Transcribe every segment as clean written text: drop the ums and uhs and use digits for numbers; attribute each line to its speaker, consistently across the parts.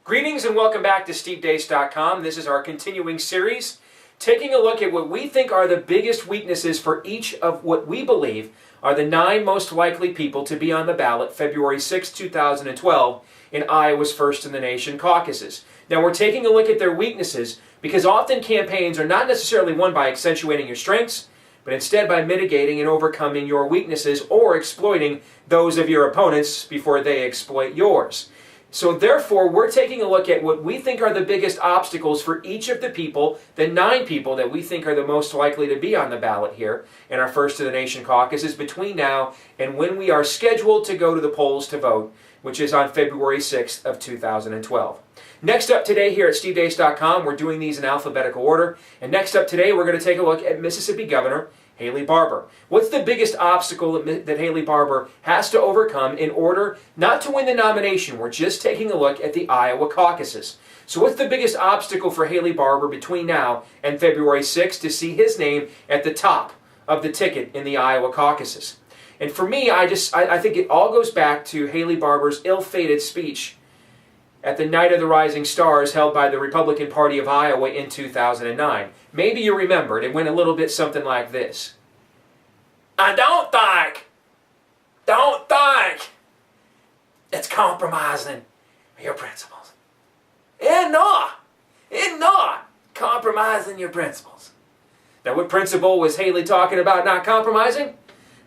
Speaker 1: Greetings and welcome back to Deace.com. This is our continuing series, taking a look at what we think are the biggest weaknesses for each of what we believe are the 9 most likely people to be on the ballot February 6, 2012 in Iowa's First in the Nation caucuses. Now we're taking a look at their weaknesses because often campaigns are not necessarily won by accentuating your strengths, but instead by mitigating and overcoming your weaknesses or exploiting those of your opponents before they exploit yours. So therefore, we're taking a look at what we think are the biggest obstacles for each of the people, the 9 people that we think are the most likely to be on the ballot here in our First in the Nation caucuses between now and when we are scheduled to go to the polls to vote, which is on February 6th of 2012. Next up today here at SteveDeace.com, we're doing these in alphabetical order. And next up today, we're going to take a look at Mississippi Governor Haley Barbour. What's the biggest obstacle that Haley Barbour has to overcome in order not to win the nomination? We're just taking a look at the Iowa caucuses. So what's the biggest obstacle for Haley Barbour between now and February 6th to see his name at the top of the ticket in the Iowa caucuses? And for me, I think it all goes back to Haley Barbour's ill-fated speech at the Night of the Rising Stars held by the Republican Party of Iowa in 2009. Maybe you remember it. It went a little bit something like this. I don't think it's compromising your principles. It's not compromising your principles. Now, what principle was Haley talking about not compromising?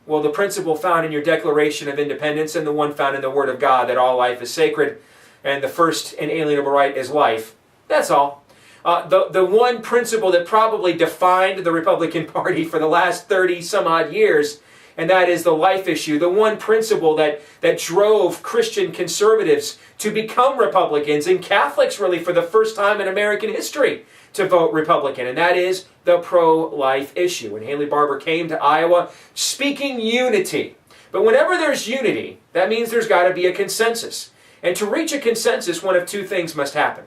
Speaker 1: Well, the principle found in your Declaration of Independence and the one found in the Word of God, that all life is sacred and the first inalienable right is life. That's all. The one principle that probably defined the Republican Party for the last 30 some odd years, and that is the life issue. The one principle that drove Christian conservatives to become Republicans and Catholics really for the first time in American history to vote Republican, and that is the pro-life issue. And Haley Barbour came to Iowa speaking unity. But whenever there's unity, that means there's got to be a consensus. And to reach a consensus, one of 2 things must happen.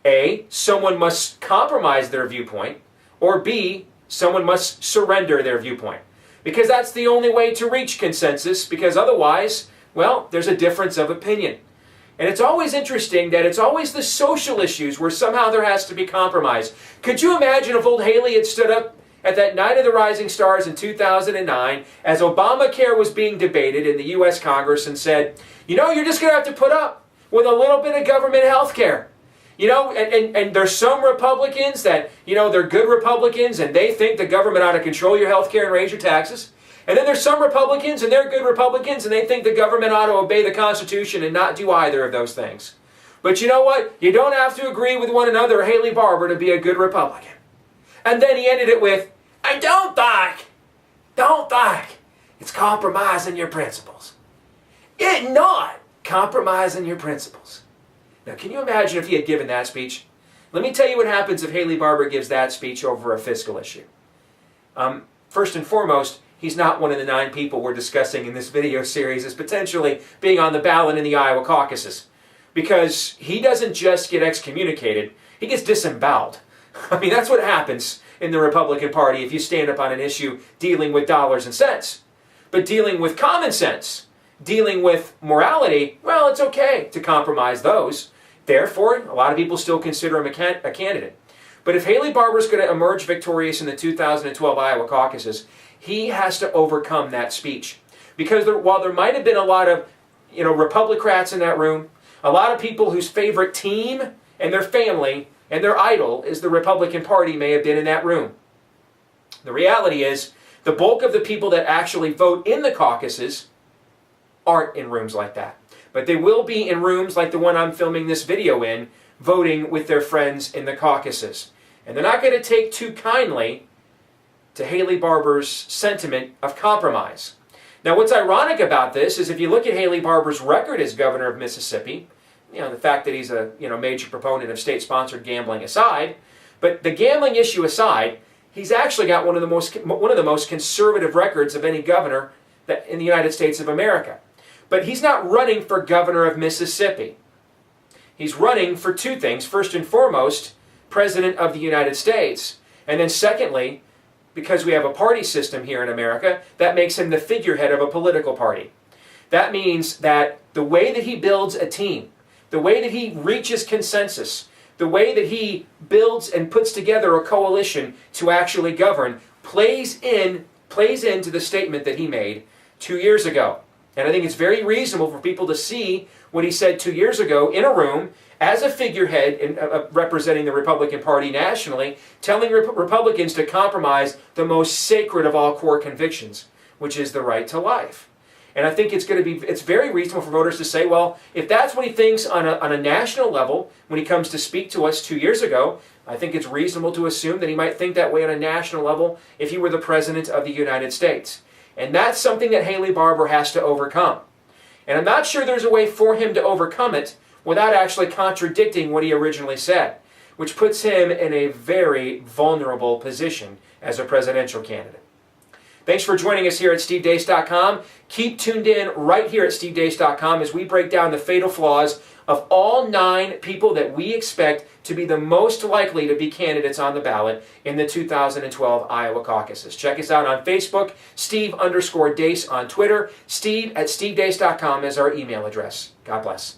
Speaker 1: A, someone must compromise their viewpoint, or B, someone must surrender their viewpoint. Because that's the only way to reach consensus, because otherwise, well, there's a difference of opinion. And it's always interesting that it's always the social issues where somehow there has to be compromise. Could you imagine if old Haley had stood up at that Night of the Rising Stars in 2009 as Obamacare was being debated in the U.S. Congress and said, you know, you're just going to have to put up with a little bit of government health care. You know, and there's some Republicans that, you know, they're good Republicans and they think the government ought to control your health care and raise your taxes. And then there's some Republicans and they're good Republicans and they think the government ought to obey the Constitution and not do either of those things. But you know what? You don't have to agree with one another, Haley Barbour, to be a good Republican. And then he ended it with, I don't think it's compromising your principles. It's not compromising your principles. Now, can you imagine if he had given that speech? Let me tell you what happens if Haley Barbour gives that speech over a fiscal issue. First and foremost, he's not one of the 9 people we're discussing in this video series as potentially being on the ballot in the Iowa caucuses. Because he doesn't just get excommunicated, he gets disemboweled. I mean, that's what happens in the Republican Party if you stand up on an issue dealing with dollars and cents. But dealing with common sense, dealing with morality, well, it's okay to compromise those. Therefore, a lot of people still consider him a candidate. But if Haley Barbour is going to emerge victorious in the 2012 Iowa caucuses, he has to overcome that speech. Because while there might have been a lot of, Republicrats in that room, a lot of people whose favorite team and their family and their idol is the Republican Party may have been in that room. The reality is, the bulk of the people that actually vote in the caucuses aren't in rooms like that. But they will be in rooms like the one I'm filming this video in, voting with their friends in the caucuses. And they're not going to take too kindly to Haley Barbour's sentiment of compromise. Now, what's ironic about this is if you look at Haley Barbour's record as governor of Mississippi, the fact that he's a major proponent of state-sponsored gambling aside, but the gambling issue aside, he's actually got one of the most conservative records of any governor in the United States of America. But he's not running for governor of Mississippi. He's running for 2 things. First and foremost, President of the United States. And then secondly, because we have a party system here in America, that makes him the figurehead of a political party. That means that the way that he builds a team, the way that he reaches consensus, the way that he builds and puts together a coalition to actually govern, plays into the statement that he made 2 years ago. And I think it's very reasonable for people to see what he said 2 years ago in a room as a figurehead representing the Republican Party nationally, telling Republicans to compromise the most sacred of all core convictions, which is the right to life. And I think it's very reasonable for voters to say, well, if that's what he thinks on a national level when he comes to speak to us 2 years ago, I think it's reasonable to assume that he might think that way on a national level if he were the President of the United States. And that's something that Haley Barbour has to overcome. And I'm not sure there's a way for him to overcome it without actually contradicting what he originally said, which puts him in a very vulnerable position as a presidential candidate. Thanks for joining us here at SteveDeace.com. Keep tuned in right here at SteveDeace.com as we break down the fatal flaws of all 9 people that we expect to be the most likely to be candidates on the ballot in the 2012 Iowa caucuses. Check us out on Facebook, Steve_Deace on Twitter, Steve at SteveDeace.com is our email address. God bless.